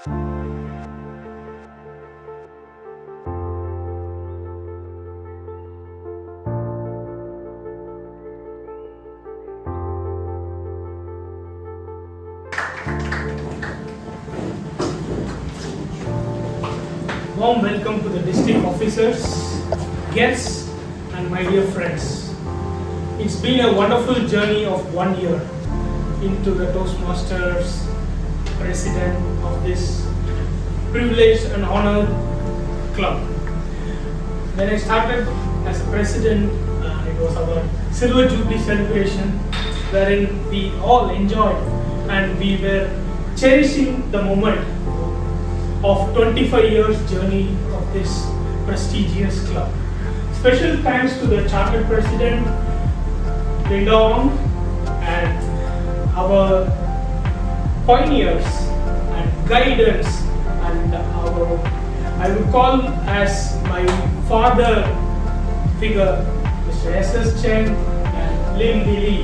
Warm welcome to the district officers, guests and my dear friends. It's been a wonderful journey of 1 year into the Toastmasters, president of this privileged and honored club. When I started as a president, it was our Silver Jubilee celebration wherein we all enjoyed and we were cherishing the moment of 25 years journey of this prestigious club. Special thanks to the chartered president, Linda, and our pioneers and guidance and our, I would call as my father figure, Mr. S.S. Chen and Lim Lili.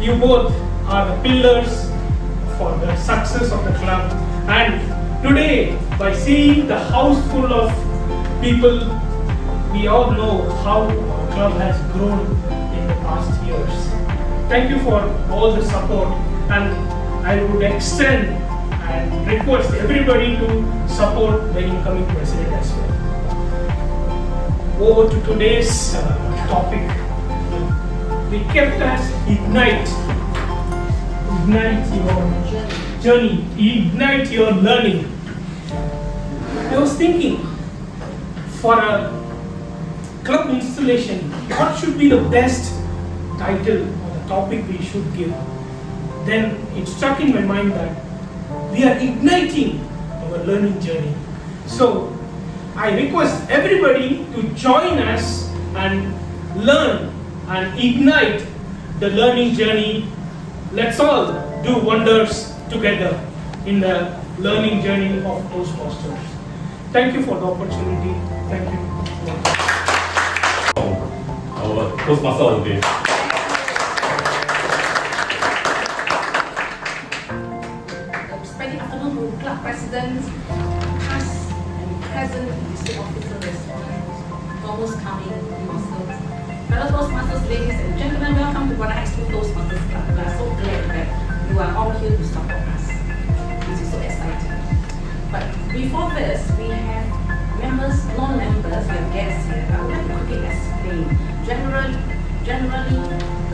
You both are the pillars for the success of the club, and today, by seeing the house full of people, we all know how our club has grown in the past years. Thank you for all the support, and I would extend and request everybody to support the incoming president as well. Over to today's topic. We kept as ignite your journey, ignite your learning. I was thinking, for a club installation, what should be the best title or the topic we should give? Then it struck in my mind that we are igniting our learning journey. So I request everybody to join us and learn and ignite the learning journey. Let's all do wonders together in the learning journey of Toastmasters. Thank you for the opportunity. Thank you. Our Toastmaster of the day. Spending afternoon club presidents, past and present district officers, Thomas coming, fellow Toastmasters, ladies and gentlemen, welcome to EXCO Toastmasters Club. We are so glad that you are all here to support us. This is so exciting. But before this, we have members, non-members, we have guests here. I would like to quickly explain. Generally,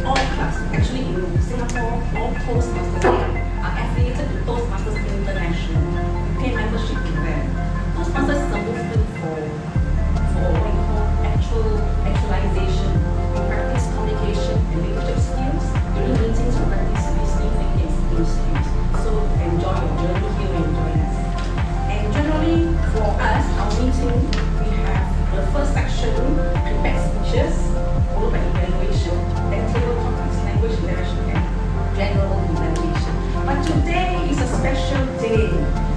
all clubs, actually in Singapore, all Toastmasters are affiliated to Toastmasters International. We pay membership to them. Toastmasters is a movement for what we call actualization. We practice communication and leadership skills. During meetings, we practice listening, thinking, and speaking skills. So enjoy your journey here and join us. And generally, for us, our meeting, we have the first section, prepared speeches, followed by evaluation, then table topics, language evaluation, and general evaluation. But today is a special day.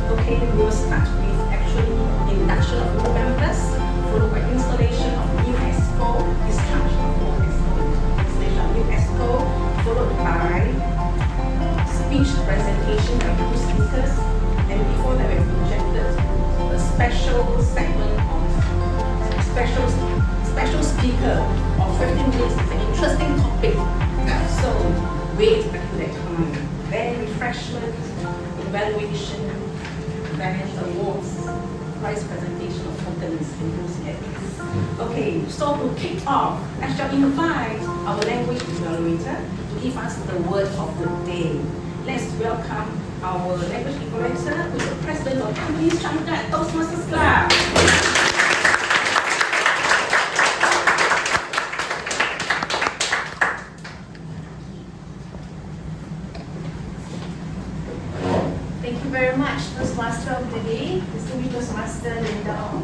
Okay, we will start with actually induction of new members, followed by installation of new EXCO, discharge of old EXCO, installation of new EXCO, followed by speech presentation by two speakers, and before that we have injected a special segment of special speaker of 15 minutes. It's an interesting topic. So wait until that time. Then refreshment, evaluation, then awards, prize presentation of tokens and those edits. Okay, so to kick off, I shall invite our language evaluator to give us the word of the day. Let's welcome our language evaluator, who is the president of Companies Chartered Toastmasters Club. Thank you very much, Toastmaster of the Day, distinguished Toastmaster Linda.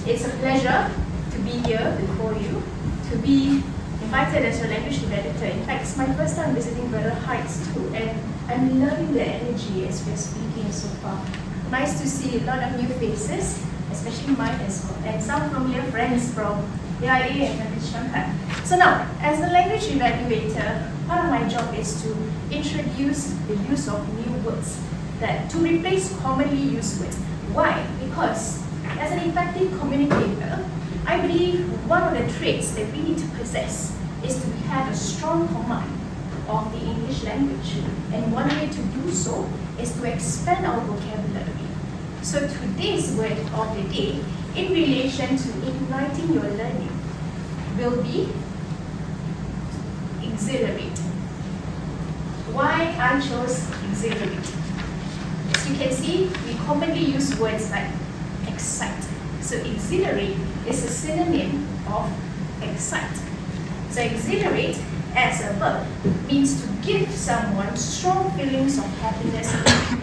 It's a pleasure to be here before you, to be invited as your language evaluator. In fact, it's my first time visiting Brother Heights too, and I'm loving the energy as we're speaking so far. Nice to see a lot of new faces, especially mine as well, and some familiar friends from AIA and Companies Chartered. So now, as a language evaluator, part of my job is to introduce the use of new words that to replace commonly used words. Why? Because as an effective communicator, I believe one of the traits that we need to possess is to have a strong command of the English language. And one way to do so is to expand our vocabulary. So today's word of the day in relation to igniting your learning will be exhilarate. Why I chose exhilarate? As you can see, we commonly use words like excite. So exhilarate is a synonym of excite. So exhilarate as a verb means to give someone strong feelings of happiness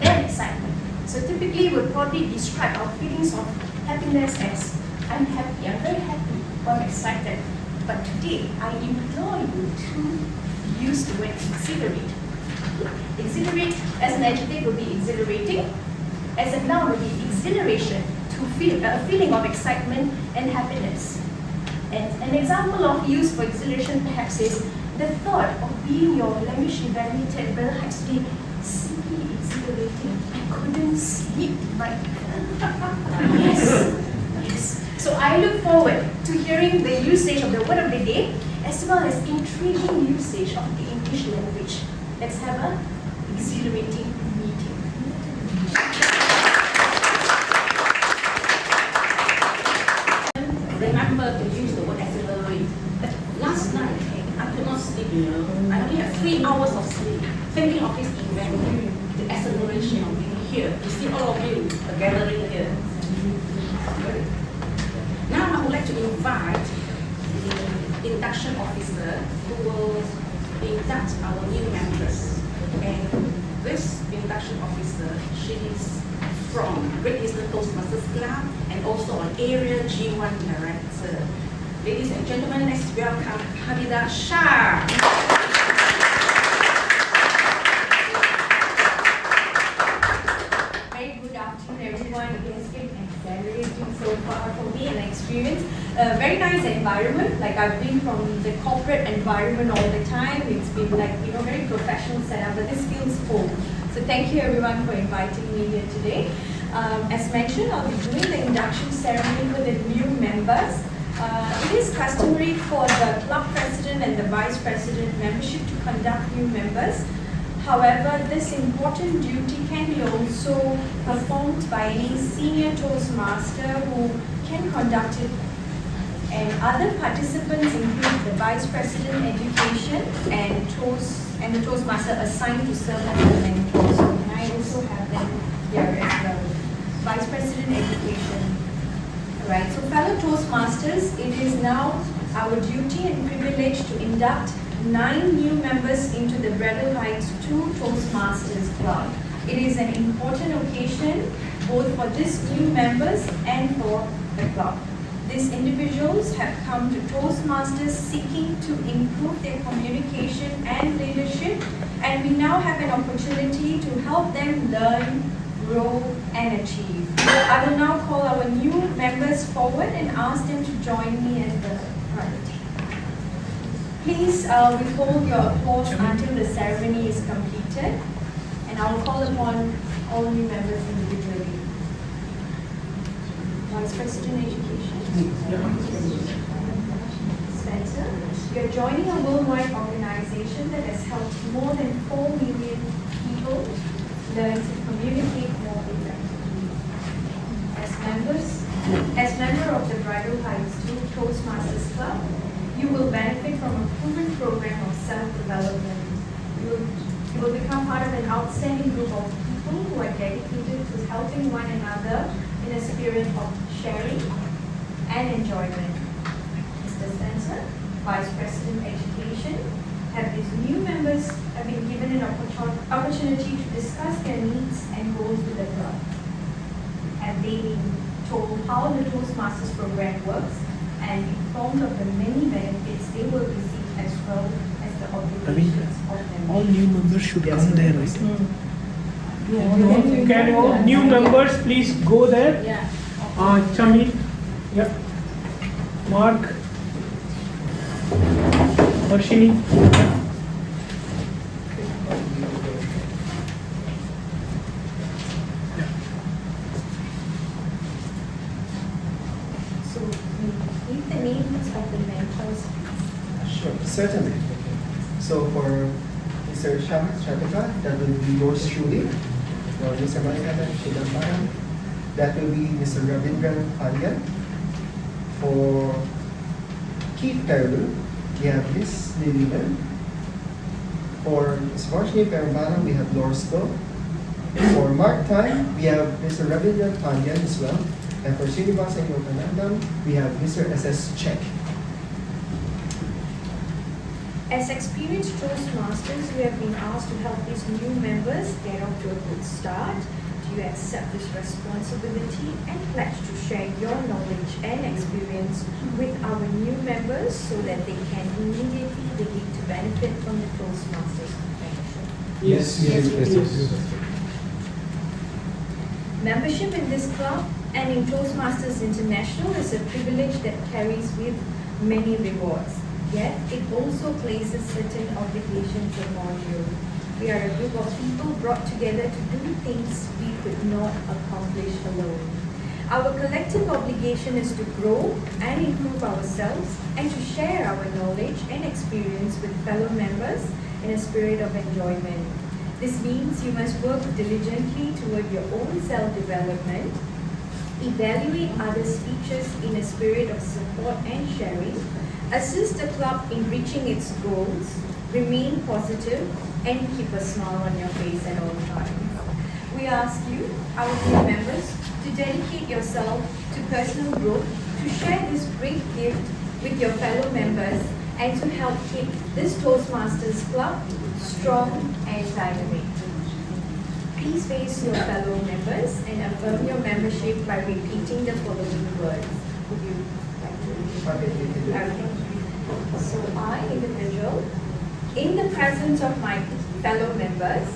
and excitement. So typically we'll probably describe our feelings of happiness as I'm happy, I'm very happy, or I'm excited. But today I implore you to use the word exhilarate. Exhilarate as an adjective will be exhilarating. As a noun will be exhilaration, to feel a feeling of excitement and happiness. And an example of use for exhilaration perhaps is the thought of being your language evaluated will actually simply exhilarating. I couldn't sleep right. Yes. So I look forward to hearing the usage of the word of the day as well as intriguing usage of the English language. Let's have an exhilarating meeting. Remember to use the word accelerate. Last night, I could not sleep, I only had 3 hours of sleep, thinking of this event, the acceleration of being here, to see all of you, the gathering here. Now I would like to invite the induction officer who will induct our new members. And this induction officer, she is from Great Eastern Toastmasters Club and also an area G1 director. Ladies and gentlemen, let's welcome Hamida Shah. Very good afternoon, everyone. It has been exhilarating so far for me and experience. A very nice environment. Like I've been from the corporate environment all the time. It's been like very professional setup, but this feels home. So thank you everyone for inviting me here today. As mentioned, I'll be doing the induction ceremony for the new members. It is customary for the club president and the vice president membership to conduct new members. However, this important duty can be also performed by any senior Toastmaster who can conduct it. And other participants include the vice president education and the Toastmaster assigned to serve as the mentor. So I also have them here as well. Vice president education. Right, so fellow Toastmasters, it is now our duty and privilege to induct 9 new members into the BRADDELL Heights 2 Toastmasters Club. It is an important occasion both for these new members and for the club. These individuals have come to Toastmasters seeking to improve their communication and leadership, and we now have an opportunity to help them learn, grow, and achieve. I will now call our new members forward and ask them to join me at the front. Please withhold your applause until the ceremony is completed, and I will call upon all new members individually. Vice President Education. Spencer, you are joining a worldwide organization that has helped more than 4 million people learn to communicate more effectively. As member of the BRADDELL Heights 2 Toastmasters Club, you will benefit from a proven program of self-development. You will become part of an outstanding group of people who are dedicated to helping one another in a spirit of sharing and enjoyment. Mr. Spencer, Vice President Education, these new members have been given an opportunity to discuss their needs and goals with the club. Have they been told how the Toastmasters program works and informed of the many benefits they will receive as well as the obligations of them? All new members should come there, right? Yeah. Can all new members please go there? Yeah. Chami, yeah. Mark, Harshini. yours, please. Sure, certainly. So for Mr. Shatika, that will be yours truly. For Mr. Malikata Shidambaran, that will be Mr. Ravindran Pandyan. For Keith Perlu, we have Miss Lilian. For Ms. Varshini Perambana, we have Lord Stowe. For Mark Time, we have Mr. Ravindran Pandyan as well. And for Srinivasa Yoganandam, we have Mr. SS Check. As experienced Toastmasters, we have been asked to help these new members get off to a good start. Do you accept this responsibility and pledge to share your knowledge and experience with our new members so that they can immediately begin to benefit from the Toastmasters membership? Yes. Membership in this club and in Toastmasters International is a privilege that carries with many rewards. Yet, it also places certain obligations upon you. We are a group of people brought together to do things we could not accomplish alone. Our collective obligation is to grow and improve ourselves and to share our knowledge and experience with fellow members in a spirit of enjoyment. This means you must work diligently toward your own self-development, evaluate others' features in a spirit of support and sharing, assist the club in reaching its goals, remain positive, and keep a smile on your face at all times. We ask you, our new members, to dedicate yourself to personal growth, to share this great gift with your fellow members, and to help keep this Toastmasters Club strong and dynamic. Please face your fellow members and affirm your membership by repeating the following words. Would you like to? Okay. So I, individual, in the presence of my fellow members,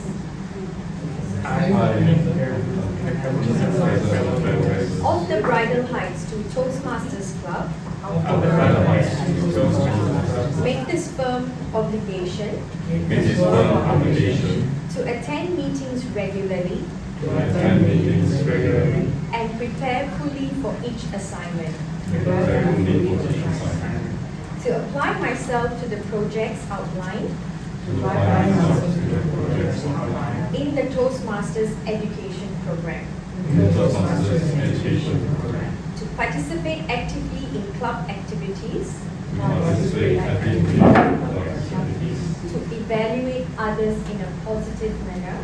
of the Bridal Heights to Toastmasters Club, make this firm obligation to attend meetings regularly and prepare fully for each assignment. To apply myself to the projects outlined in the Toastmasters education program. To participate actively in club activities. To evaluate others in a positive manner.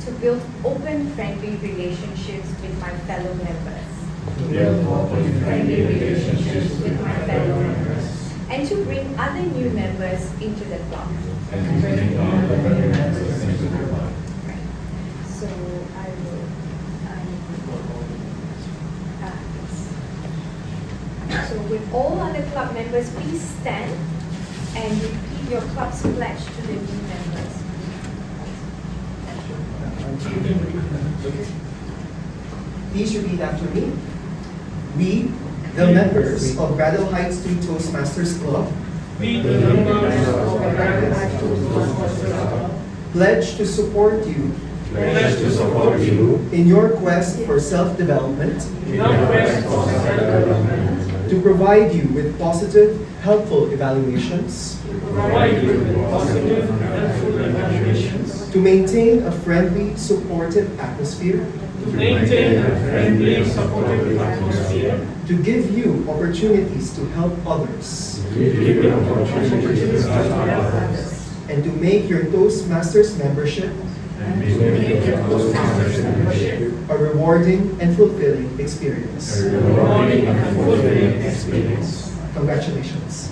To build open, friendly relationships with my fellow members. And to bring other new members into the club. So I will. So with all other club members, please stand and repeat your club's pledge to the new members. Please repeat after me. We, the members of BRADDELL Heights 3 Toastmasters Club, pledge to support you in your quest for self-development, to provide you with positive, helpful evaluations, to maintain a friendly, supportive atmosphere, to give you opportunities to help others, and to make your Toastmasters membership a rewarding and fulfilling experience. Congratulations.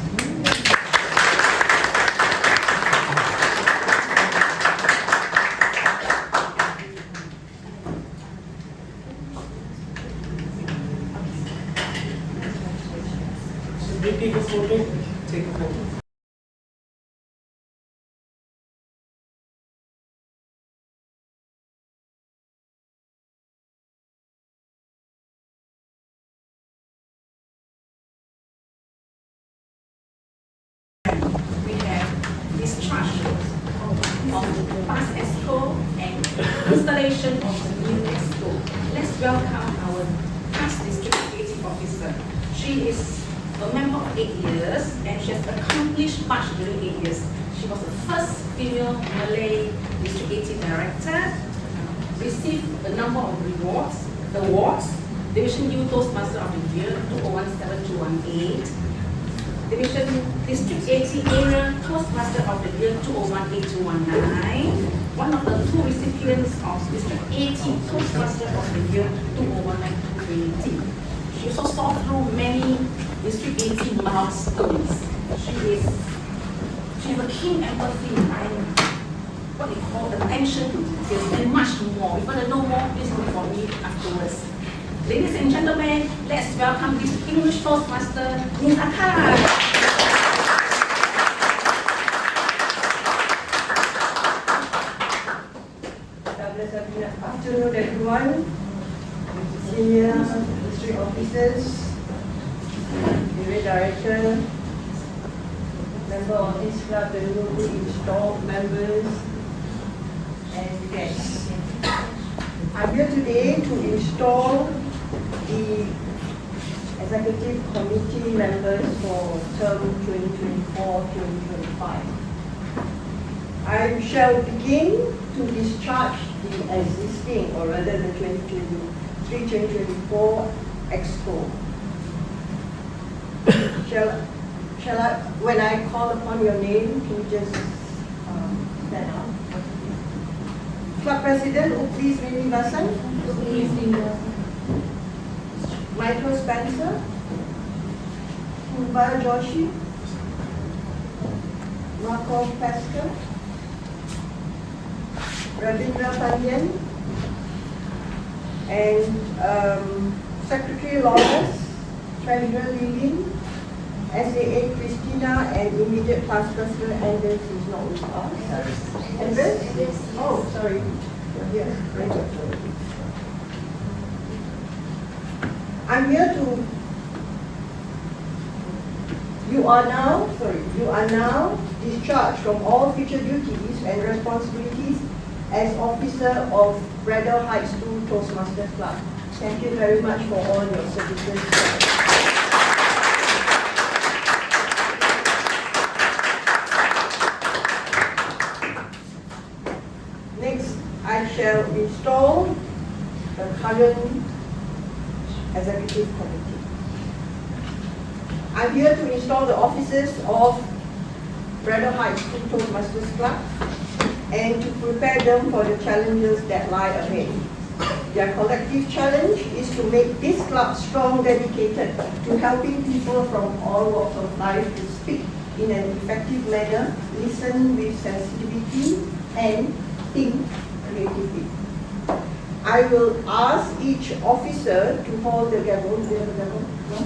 So we take a photo. Take a photo. We have discharge of past EXCO and installation of the new EXCO. Let's welcome our past district creative officer, She is a member of 8 years and she has accomplished much during 8 years. She was the first female Malay District 80 Director, received a number of awards, Division U Toastmaster of the Year 2017-2018, Division District 80 Area Toastmaster of the Year 2018-2019, one of the 2 recipients of District 80 Toastmaster of the Year 2019-2020. She also saw through many District 80 milestones. She's a keen empathy and what they call attention to details and much more. If you want to know more, please look for me afterwards. Ladies and gentlemen, let's welcome this English Toastmaster, Ms. Akara. Good afternoon, everyone. Senior district officers, area director, member of this club, the newly installed members, and guests. I'm here today to install the executive committee members for term 2024-2025. I shall begin to discharge the existing, or rather the 2023-2024 EXCO. Shall I, when I call upon your name, can you just stand up? Club President, please Rini Vasan. Michael Spencer. Kumbar Joshi. Marco Pesca. Ravindra Pandian. And Secretary Lawrence, Treasurer Lilin, SAA Christina, and immediate past president Anders is not with us. Anders? Oh, sorry. Yes, right. I'm here to. You are now discharged from all future duties and responsibilities as officer of BRADDELL Heights 2 Toastmasters Club. Thank you very much for all your services. Next, I shall install the current executive committee. I'm here to install the officers of BRADDELL Heights 2 Toastmasters Club and to prepare them for the challenges that lie ahead. Their collective challenge is to make this club strong, dedicated to helping people from all walks of life to speak in an effective manner, listen with sensitivity, and think creatively. I will ask each officer to hold the gavel. Do you have a gavel? No?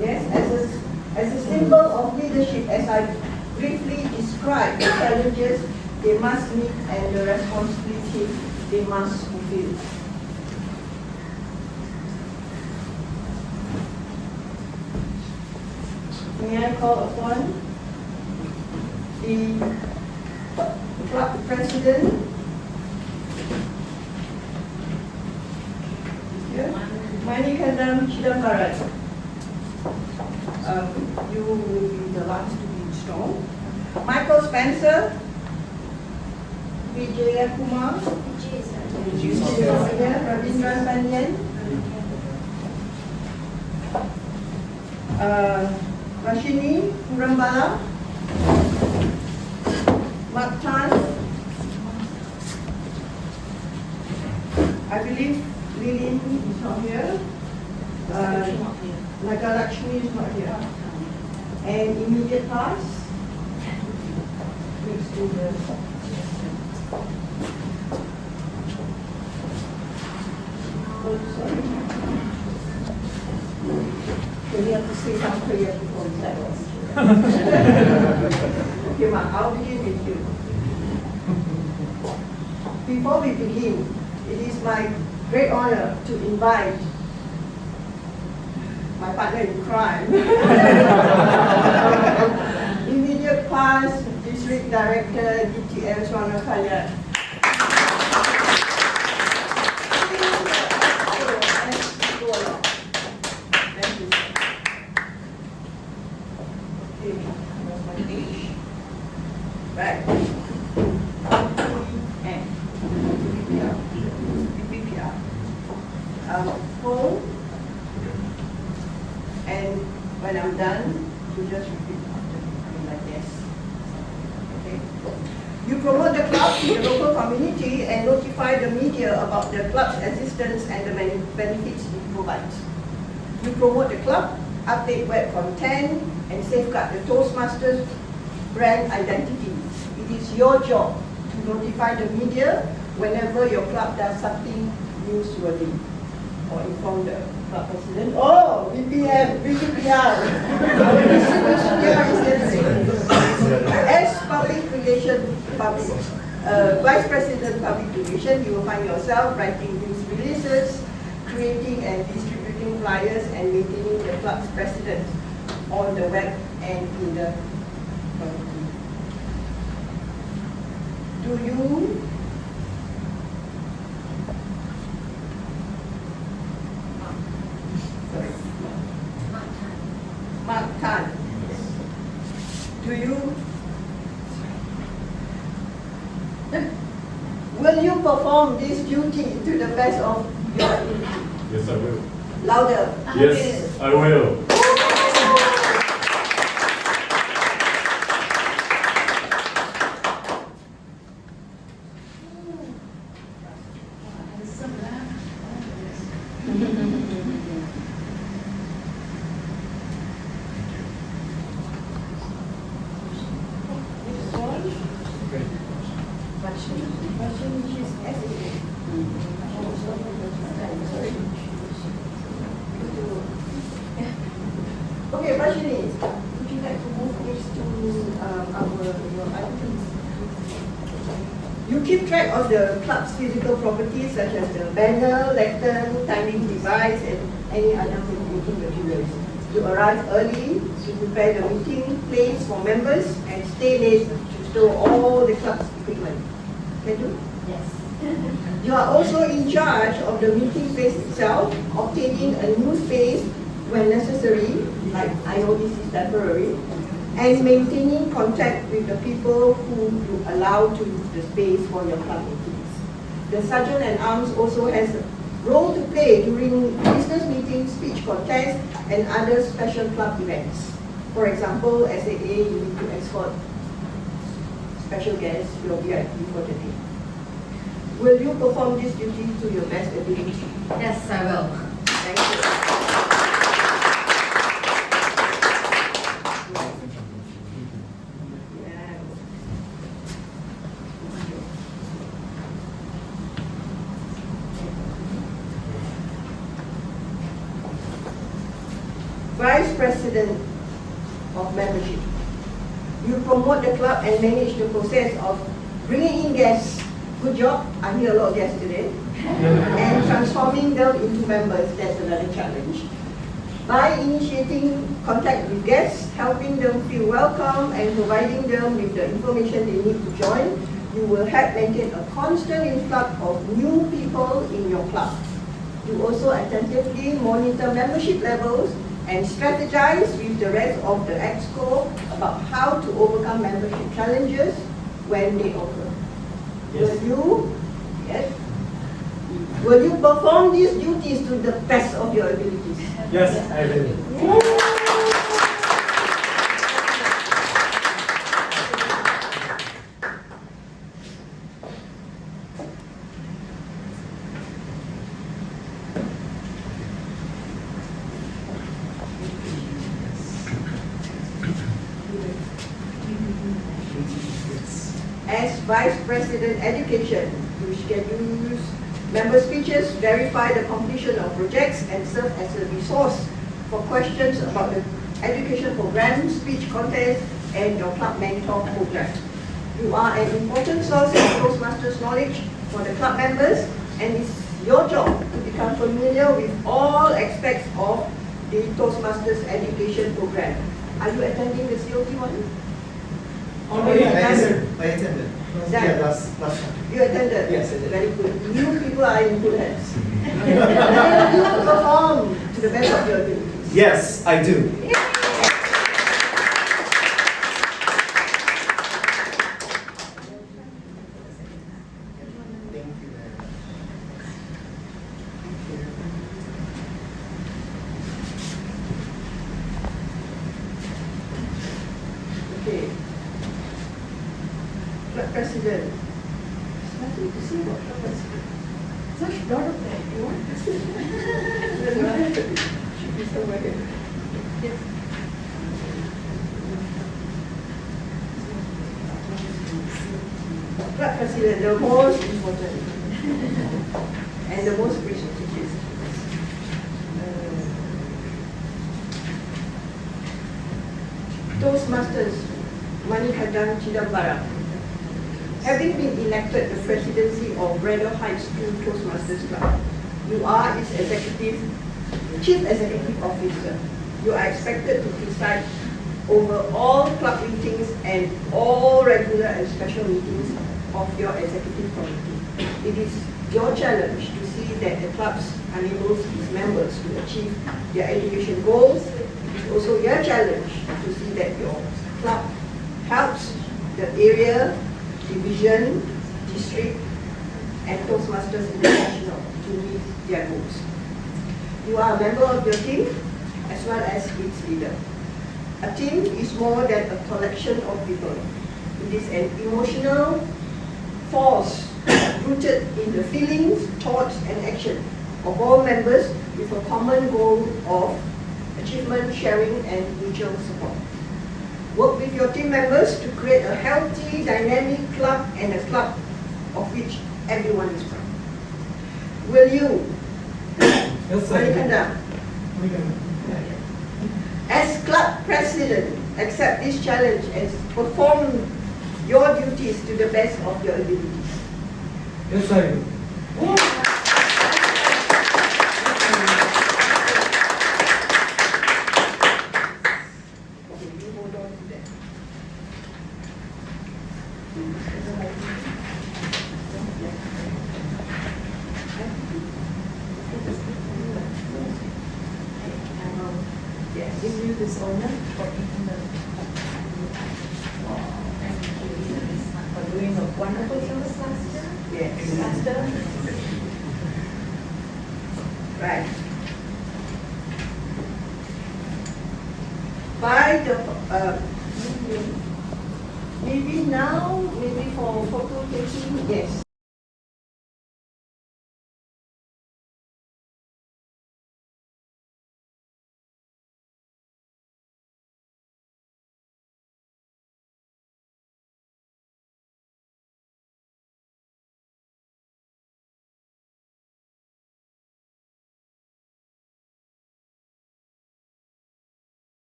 Yes, as a symbol of leadership, as I briefly described the challenges they must meet and the responsibilities they must fulfill. May I call upon the club president, Manikandam Chidambaran. You will be the last to be installed. Michael Spencer, Vijaya Kumar, Ravindra Pandian, Rashini Purambala, Mark Tan. I believe Lilin is not here. Nagalakshmi is not here. And immediate past. Next to the. Oh, sorry. We have to say some prayer before we start. Okay, Ma, I'll begin with you. Before we begin, it is my great honor to invite my partner in crime, immediate past District Director DTM Swanakaya. Thank you. Okay, that's my page. Right. And PPPR. Home. And when I'm done, you just repeat after me. I mean like this. Okay. You promote the club to the local community and notify the media about the club's existence and the many benefits it provides. You promote the club, update web content, and safeguard the Toastmasters brand identity. It is your job to notify the media whenever your club does something newsworthy, or inform the club president. Oh, VPR. As public relations Vice President Public Relations, you will find yourself writing news releases, creating and distributing flyers, and maintaining the club's precedence on the web and in the community. Do you Mark Tan? Do you will you perform this duty to the best of your ability? Yes, I will. Louder. Yes, I will. Okay, Rashini, would you like to move this to your items? You keep track of the club's physical properties such as the banner, lectern, timing device, and any other meeting materials. You arrive early to prepare the meeting place for members and stay late to store all the club's equipment. Can you? Yes. You are also in charge of the meeting place itself, obtaining a new space when necessary, like I know this is temporary, and maintaining contact with the people who you allow to use the space for your club meetings. The Sergeant at Arms also has a role to play during business meetings, speech contests, and other special club events. For example, SAA, you need to escort special guests, your VIP for the day. Will you perform this duty to your best ability? Yes, I will. Thank you. Vice President of Membership. You promote the club and manage the process of bringing in guests. Good job. I hear a lot of guests today. And transforming them into members. That's another challenge. By initiating contact with guests, helping them feel welcome, and providing them with the information they need to join, you will help maintain a constant influx of new people in your club. You also attentively monitor membership levels and strategize with the rest of the EXCO about how to overcome membership challenges when they occur. Yes. Will you perform these duties to the best of your abilities? Yes, I will. As Vice President Education, you schedule member speeches, verify the completion of projects, and serve as a resource for questions about the education program, speech contest, and your club mentor program. You are an important source of Toastmasters knowledge for the club members, and it's your job to become familiar with all aspects of the Toastmasters education program. Are you attending the COT one? Already I attended. attended. Yeah. Yeah, last time. You attended? Yes, I did. Very good. You people are in good hands. You perform to the best of your abilities. Yes, I do. Thank you very much. Okay. Club President. There's nothing to say about Club President. Such lot of that. You want President? Should be somewhere here. Yes. Club President, the most important and the most prestigious. Toastmasters, Manikadang Chidambaram. Having been elected the presidency of BRADDELL High School Toastmasters Club, you are its chief executive officer. You are expected to preside over all club meetings and all regular and special meetings of your executive committee. It is your challenge to see that the club enables its members to achieve their education goals. It is also your challenge to see that your club helps the area, division, district, and Toastmasters International to meet their goals. You are a member of your team as well as its leader. A team is more than a collection of people. It is an emotional force rooted in the feelings, thoughts, and action of all members with a common goal of achievement, sharing, and mutual support. Work with your team members to create a healthy, dynamic club and a club of which everyone is proud. Will you, Yes, sir. Manikanda, Manikanda. as club president, accept this challenge and perform your duties to the best of your abilities? Yes, I do. Okay, you hold on to that. Yes. Give you this honor for being the for doing a wonderful service last year. Yes. Last year. Right. By the maybe now, maybe for photo taking, yes.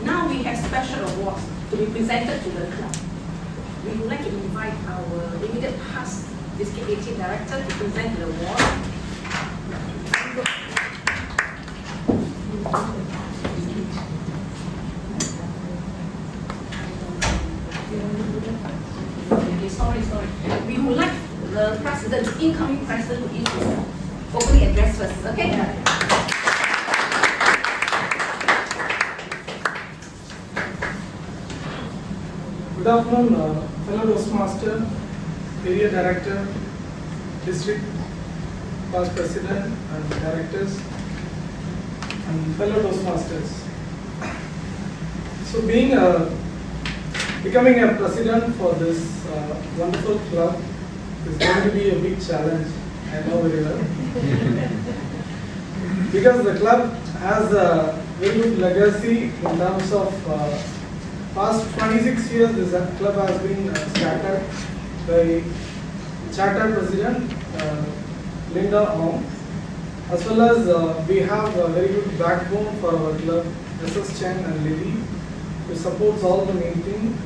Now we have special awards to be presented to the club. We would like to invite our immediate past District 18 Director to present the award. Okay, sorry. We would like the president, incoming president, to give his opening address first, okay? Good afternoon, fellow Toastmaster, area director, district past president and directors, and fellow Toastmasters. So becoming a president for this wonderful club is going to be a big challenge, I know very well. Because the club has a very good legacy in terms of past 26 years. This club has been started by Chartered President Linda Ong, As well as we have a very good backbone for our club, Mrs. Chen and Lily, who supports all the meeting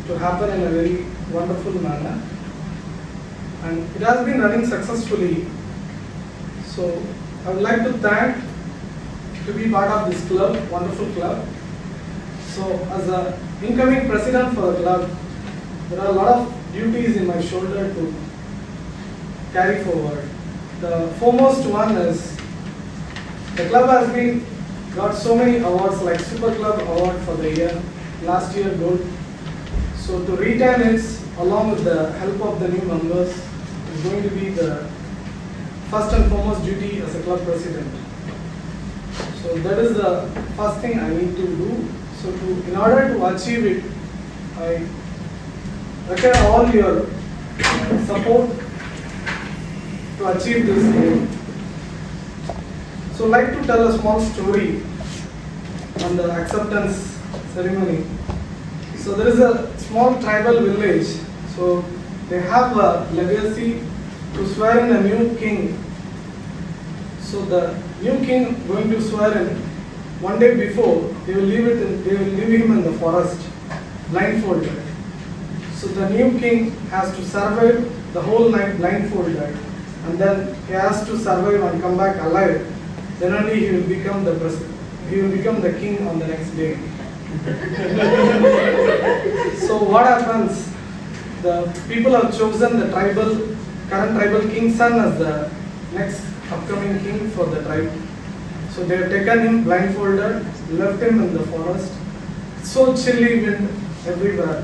to happen in a very wonderful manner. And it has been running successfully. So I would like to thank to be part of this club, wonderful club. So as a incoming president for the club, there are a lot of duties in my shoulder to carry forward. The foremost one is the club has been got so many awards like Super Club Award for the year, last year gold. So to retain it along with the help of the new members is going to be the first and foremost duty as a club president. So that is the first thing I need to do. So in order to achieve it, I require all your support to achieve this goal. So I'd like to tell a small story on the acceptance ceremony. So there is a small tribal village. So they have a legacy to swear in a new king. So the new king going to swear in, one day before they will leave him in the forest blindfolded. So the new king has to survive the whole night blindfolded, and then he has to survive and come back alive. Then only he will become the president. He will become the king on the next day. So what happens? The people have chosen the current tribal king's son as the next upcoming king for the tribe. So they have taken him blindfolded, left him in the forest. So chilly wind everywhere.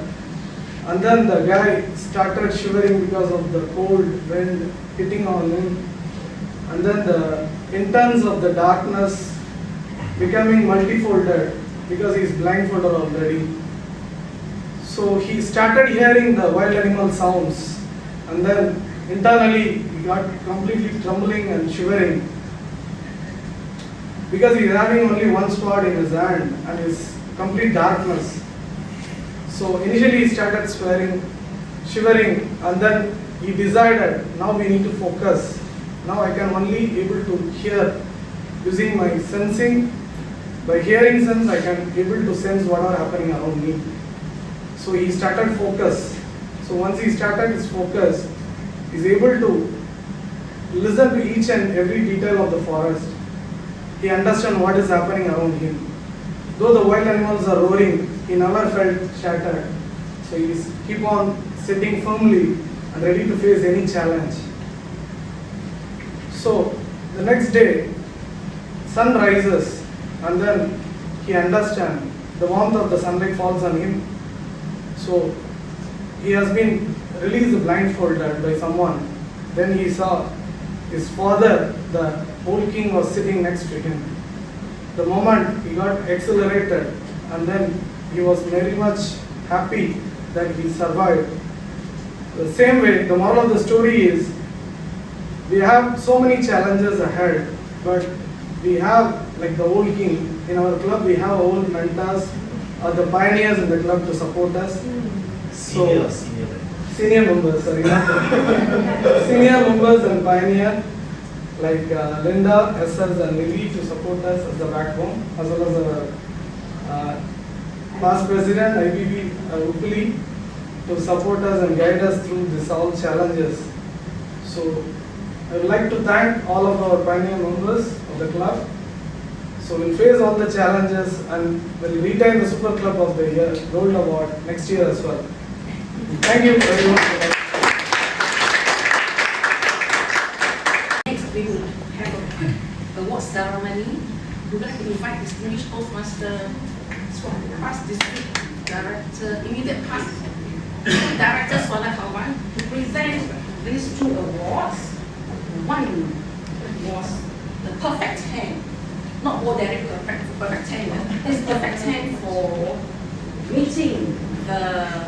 And then the guy started shivering because of the cold wind hitting on him. And then the interns of the darkness becoming multifolded because he is blindfolded already. So he started hearing the wild animal sounds, and then internally he got completely trembling and shivering because he is having only one sword in his hand and is complete darkness. So initially he started shivering, and then he decided, now we need to focus. Now I can only able to hear using my sensing. By hearing sense, I can able to sense what are happening around me. So he started focus. So once he started his focus, he is able to listen to each and every detail of the forest. He understands what is happening around him. Though the wild animals are roaring, he never felt shattered. So he is keep on sitting firmly and ready to face any challenge. So the next day, sun rises, and then he understands the warmth of the sunlight falls on him. So he has been released blindfolded by someone. Then he saw his father, the old king, was sitting next to him. The moment he got accelerated, and then he was very much happy that he survived. The same way, the moral of the story is, we have so many challenges ahead, but we have, like the old king, in our club we have old mentors or the pioneers in the club to support us. Senior members, sorry, senior members and pioneer like Linda, Essers and Lily to support us as the backbone, as well as our past president IBB Uppili to support us and guide us through this all challenges. So I would like to thank all of our pioneer members of the club. So we'll face all the challenges and we'll retain the Super Club of the Year Gold Award next year as well. Thank you very much. Next, we will have a award ceremony. We would like to invite distinguished Toastmaster, past district director, immediate past director Swala Kawan, to present these two awards. One was the perfect hand, not ordinary perfect hand. This perfect hand for meeting the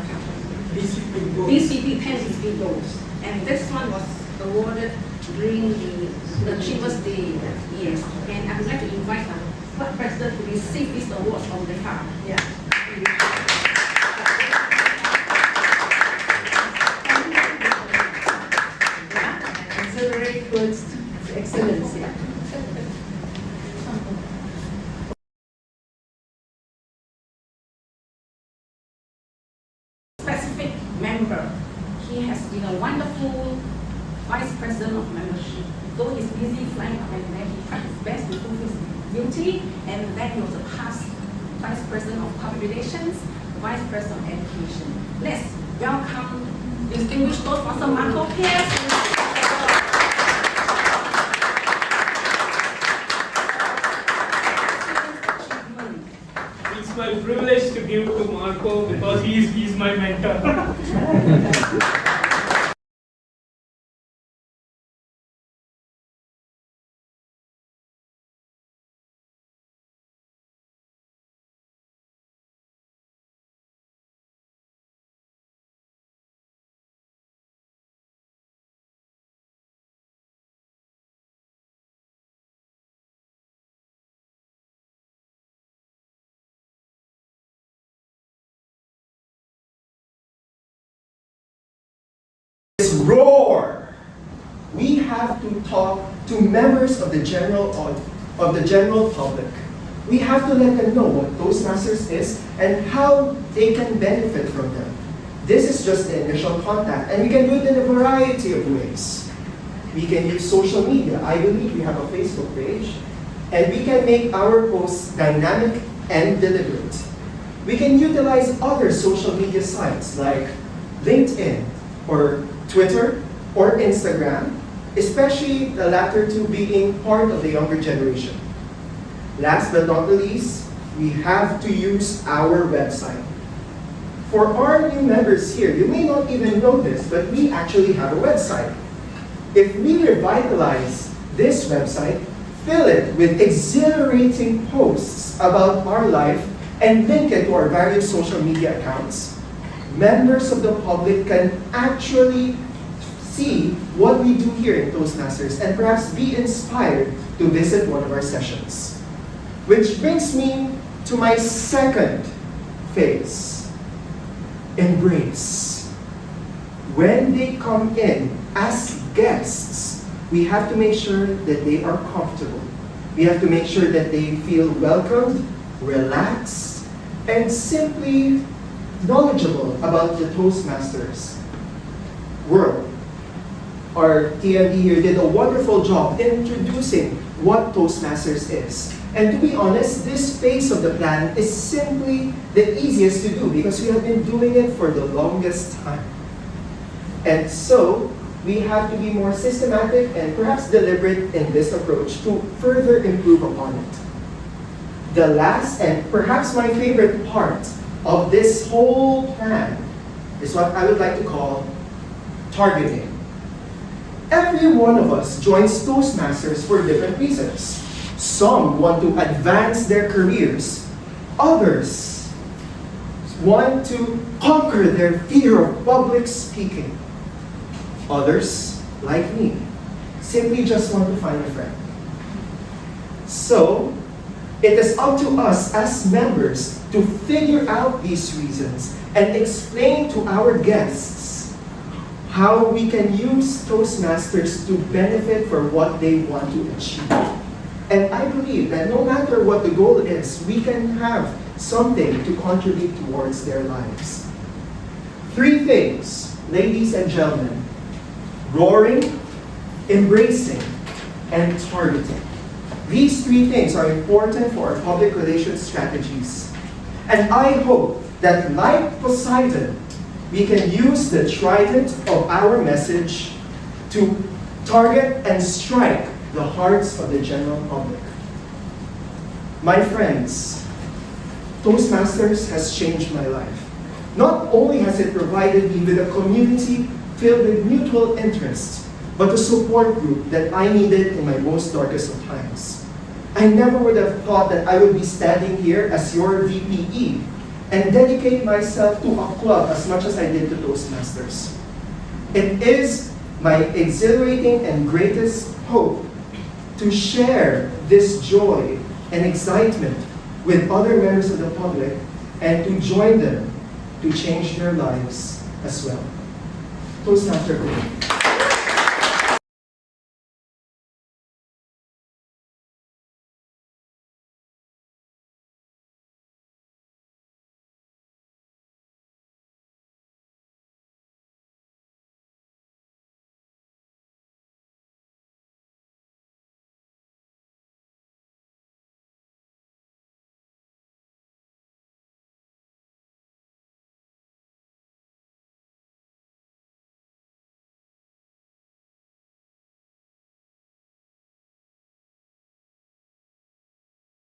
BCP 10 goals. And this one was awarded during the Achievers Day. Yes. And I would like to invite the club president to receive this award from the club. Yeah. Very good Excellency. Specific member. He has been a wonderful vice president of membership. Though he's busy flying up and then he tried his best to fulfill his duty, and then he was a past vice president of public relations, vice president of education. Let's welcome distinguished Toastmaster Marco Pierce. It's my privilege to give to Marco because he's my mentor. Roar! We have to talk to members of the general public. We have to let them know what Toastmasters is and how they can benefit from them. This is just the initial contact, and we can do it in a variety of ways. We can use social media. I believe we have a Facebook page, and we can make our posts dynamic and deliberate. We can utilize other social media sites like LinkedIn or Twitter or Instagram, especially the latter two being part of the younger generation. Last but not the least, we have to use our website. For our new members here, you may not even know this, but we actually have a website. If we revitalize this website, fill it with exhilarating posts about our life, and link it to our various social media accounts, members of the public can actually see what we do here in Toastmasters and perhaps be inspired to visit one of our sessions. Which brings me to my second phase, embrace. When they come in as guests, we have to make sure that they are comfortable. We have to make sure that they feel welcomed, relaxed, and simply knowledgeable about the Toastmasters world. Our TMD here did a wonderful job introducing what Toastmasters is. And to be honest, this phase of the plan is simply the easiest to do because we have been doing it for the longest time. And so, we have to be more systematic and perhaps deliberate in this approach to further improve upon it. The last and perhaps my favorite part of this whole plan is what I would like to call targeting. Every one of us joins Toastmasters for different reasons. Some want to advance their careers. Others want to conquer their fear of public speaking. Others, like me, simply just want to find a friend. So, it is up to us as members to figure out these reasons and explain to our guests how we can use Toastmasters to benefit for what they want to achieve. And I believe that no matter what the goal is, we can have something to contribute towards their lives. 3 things, ladies and gentlemen: roaring, embracing, and targeting. These 3 things are important for our public relations strategies. And I hope that, like Poseidon, we can use the trident of our message to target and strike the hearts of the general public. My friends, Toastmasters has changed my life. Not only has it provided me with a community filled with mutual interests, but a support group that I needed in my most darkest of times. I never would have thought that I would be standing here as your VPE and dedicate myself to a club as much as I did to Toastmasters. It is my exhilarating and greatest hope to share this joy and excitement with other members of the public and to join them to change their lives as well. Toastmaster Group.